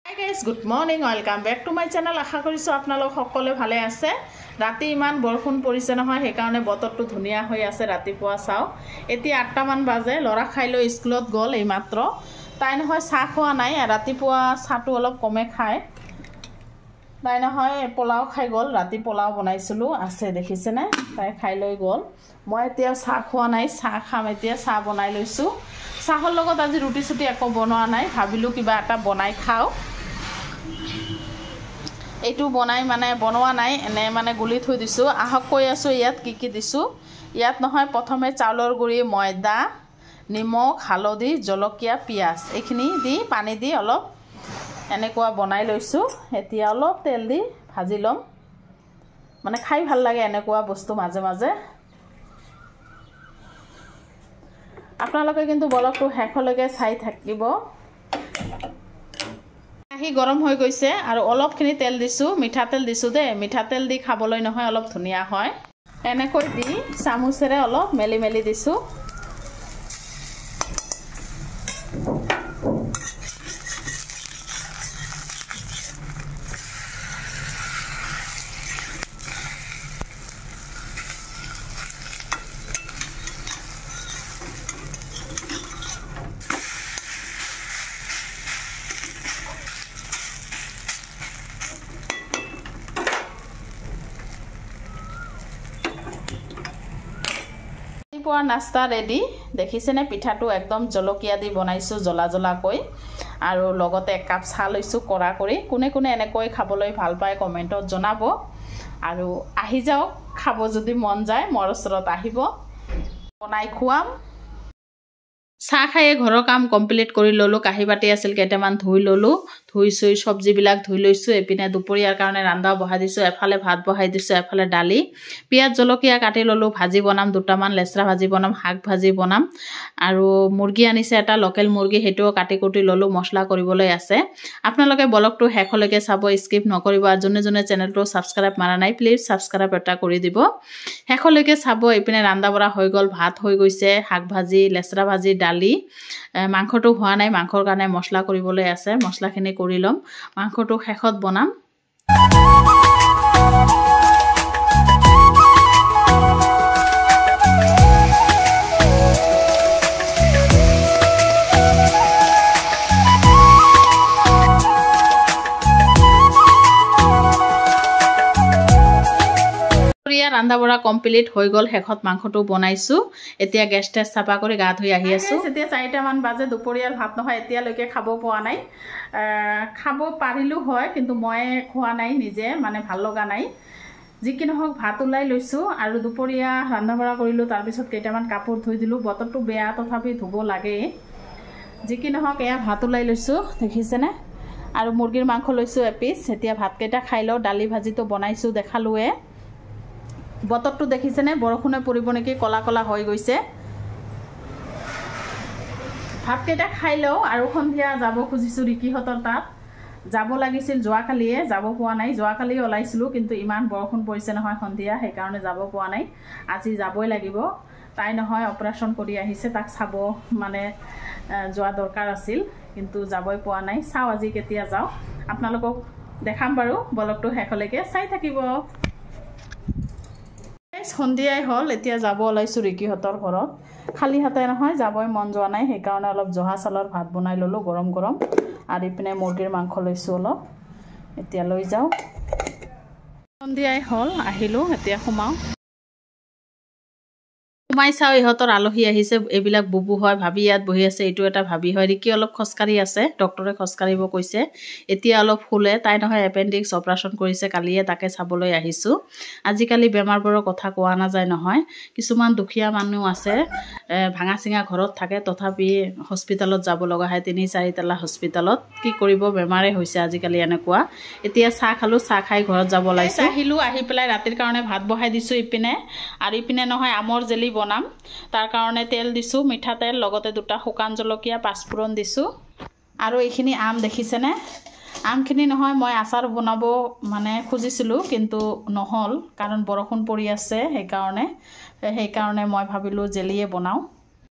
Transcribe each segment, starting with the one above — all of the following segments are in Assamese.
Hi guys, good morning. Welcome back to my channel. আশা কৰিছো আপোনালোক সকলোৱে ভালে আছে। ৰাতি ইমান বৰষুণ পৰিছে নহয়, সেই কাৰণে বতৰটো ধুনিয়া হৈ আছে। ৰাতিপুৱা চাও এতিয়া 8টা মান বাজে, লৰা খাইলৈ স্কুলত গল এই মাত্ৰ। তাই নহয় চাহ খোৱা নাই, ৰাতিপুৱা চাহটো অলপ কমে খায়। তাই নহয় পোলাও খাই গল, ৰাতি পোলাও বনাইছিলো আছে দেখিছে না, তাই খাই লৈ গল। মই এতিয়া চাহ খোৱা নাই, চাহ খাম এতিয়া। চাহ বনাই লৈছো। চাহৰ লগত আজি ৰুটি চুটি একো বনোৱা নাই, ভাবিলো কিবা এটা বনাই খাও। এইটো বনাই মানে বনোৱা নাই, এনে মানে গুলি থৈ দিছো। আহক কৈ আছো ইয়াত কি দিছো। ইয়াত নহয় প্ৰথমে চাউলৰ গুড়ি, ময়দা, নিমখ, হালধি, জলকীয়া, পিয়াজ এইখিনি দি পানী দি অলপ এনেকুৱা বনাই লৈছো। এতিয়া অলপ তেল দি ভাজি লম, মানে খাই ভাল লাগে এনেকুৱা বস্তু মাজে মাজে। আপোনালোকে কিন্তু ব্লগটো শেষলৈকে চাই থাকিব। গৰম হৈ গৈছে আৰু অলপখিনি তেল দিছো, মিঠাতেল দিছো দে। মিঠাতেল দি খাবলৈ নহয় অলপ ধুনিয়া হয়। এনেকৈ দি চামুচেৰে অলপ মেলি মেলি দিছো। পুৱা নাস্তা ৰেডি দেখিছেনে। পিঠাটো একদম জলকীয়া দি বনাইছো, জ্বলা জ্বলাকৈ। আৰু লগতে এক কাপ চাহ লৈছো কৰা কৰি। কোনে কোনে এনেকৈ খাবলৈ ভাল পায় কমেন্টত জনাব। আৰু আহি যাওক, খাব যদি মন যায় মোৰ ওচৰত আহিব, বনাই খুৱাম। চাহ খায়ে ঘৰৰ কাম কমপ্লিট কৰি ললো। কাঁহী বাটি আছিল কেইটামান ধুই ললো, ধুই চুই চব্জিবিলাক ধুই লৈছো। এপিনে দুপৰীয়াৰ কাৰণে ৰান্ধা বহাই দিছো, এফালে ভাত বহাই দিছো, এফালে দালি। পিয়াজ জলকীয়া কাটি ললো, ভাজি বনাম দুটামান, লেচৰা ভাজি বনাম, শাক ভাজি বনাম। আৰু মুৰ্গী আনিছে এটা, লোকেল মুৰ্গী, সেইটোও কাটি কুটি ললো, মছলা কৰিবলৈ আছে। আপোনালোকে ব্লগটো শেষলৈকে চাব, স্কিপ নকৰিব। আৰু যোনে যোনে চেনেলটো ছাবস্ক্ৰাইব মাৰা নাই প্লিজ ছাবস্ক্ৰাইব এটা কৰি দিব, শেষলৈকে চাব। এইপিনে ৰান্ধা বঢ়া হৈ গ'ল, ভাত হৈ গৈছে, শাক ভাজি, লেচৰা ভাজি, দালি। মাংসটো হোৱা নাই, মাংসৰ কাৰণে মছলা কৰিবলৈ আছে, মছলাখিনি কৰি ল'ম। মাংসটো শেষত বনাম। ৰান্ধা বঢ়া কমপ্লিট হৈ গ'ল, শেষত মাংসটো বনাইছো। এতিয়া গেছ টেছ চাফা কৰি গা ধুই আহি আছো। এতিয়া 4টা মান বাজে, দুপৰীয়াৰ ভাত নহয় এতিয়ালৈকে খাব পোৱা নাই। খাব পাৰিলো হয়, কিন্তু মই খোৱা নাই নিজে, মানে ভাল লগা নাই। যি কি নহওক ভাত ওলাই লৈছো আৰু দুপৰীয়া ৰান্ধা বঢ়া কৰিলো। তাৰপিছত কেইটামান কাপোৰ ধুই দিলো, বতৰটো বেয়া তথাপি ধুব লাগে। যি কি নহওক এয়া ভাত ওলাই লৈছো দেখিছেনে। আৰু মুৰ্গীৰ মাংস লৈছো এপিচ। এতিয়া ভাতকেইটা খাই লওঁ। দালি ভাজিটো বনাইছো দেখালোৱে। বতৰটো দেখিছেনে, বৰষুণে পৰিব নেকি, কলা কলা হৈ গৈছে। ভাতকেইটা খাই লওঁ আৰু সন্ধিয়া যাব খুজিছো ৰিকিহঁতৰ তাত। যাব লাগিছিল যোৱাকালিয়ে, যাব পোৱা নাই। যোৱাকালি ওলাইছিলো, কিন্তু ইমান বৰষুণ পৰিছে নহয় সন্ধিয়া, সেইকাৰণে যাব পোৱা নাই। আজি যাবই লাগিব। তাই নহয় অপাৰেশ্যন কৰি আহিছে, তাক চাব মানে যোৱা দৰকাৰ আছিল, কিন্তু যাবই পোৱা নাই। চাওঁ আজি কেতিয়া যাওঁ, আপোনালোকক দেখাম বাৰু। ব্লগটো শেষলৈকে চাই থাকিব। সন্ধিয়াই হ'ল, এতিয়া যাব ওলাইছো ৰিকিহঁতৰ ঘৰত। খালী হাতে নহয়, যাবই মন যোৱা নাই, সেইকাৰণে অলপ জহা চাউলৰ ভাত বনাই ললো গৰম গৰম। আৰু ইপিনে মুৰ্গীৰ মাংস লৈছো অলপ, এতিয়া লৈ যাওঁ। সন্ধিয়াই হ'ল, আহিলো, এতিয়া সোমাওঁ। সোমাই চাওঁ ইহঁতৰ আলহী আহিছে। এইবিলাক বুবু হয়, ভাবি ইয়াত বহি আছে, এইটো এটা ভাবি হয়। ৰিকি অলপ খোজকাঢ়ি আছে, ডক্টৰে খোজকাঢ়িব কৈছে। এতিয়া অলপ শুলে। তাই নহয় এপেণ্ডিক্স অপাৰেশ্যন কৰিছে কালিয়ে, তাকে চাবলৈ আহিছোঁ। আজিকালি বেমাৰবোৰৰ কথা কোৱা নাযায় নহয়। কিছুমান দুখীয়া মানুহ আছে, ভাঙা চিঙা ঘৰত থাকে, তথাপি হস্পিটেলত যাব লগা হয়, 3-4 তলা হস্পিটেলত। কি কৰিব, বেমাৰে হৈছে আজিকালি এনেকুৱা। এতিয়া চাহ খালোঁ, চাহ খাই ঘৰত যাব ওলাইছোঁ। আহিলোঁ, আহি পেলাই ৰাতিৰ কাৰণে ভাত বহাই দিছোঁ ইপিনে। আৰু ইপিনে নহয় আমৰ জেলি বনাম, তাৰ কাৰণে তেল দিছো, মিঠাতেল, লগতে 2টা শুকান জলকীয়া, পাঁচফোৰণ দিছো। আৰু এইখিনি আম দেখিছেনে, আমখিনি নহয় মই আচাৰ বনাব মানে খুজিছিলোঁ, কিন্তু নহ'ল, কাৰণ বৰষুণ পৰি আছে। সেইকাৰণে মই ভাবিলোঁ জেলিয়ে বনাওঁ।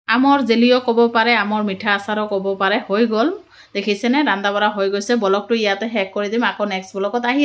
আমৰ জেলিও ক'ব পাৰে, আমৰ মিঠা আচাৰো ক'ব পাৰে। হৈ গ'ল দেখিছেনে ৰান্ধা বঢ়া হৈ গৈছে ব্লগটো ইয়াতে শেষ কৰি দিম আকৌ নেক্সট ব্লগত আহি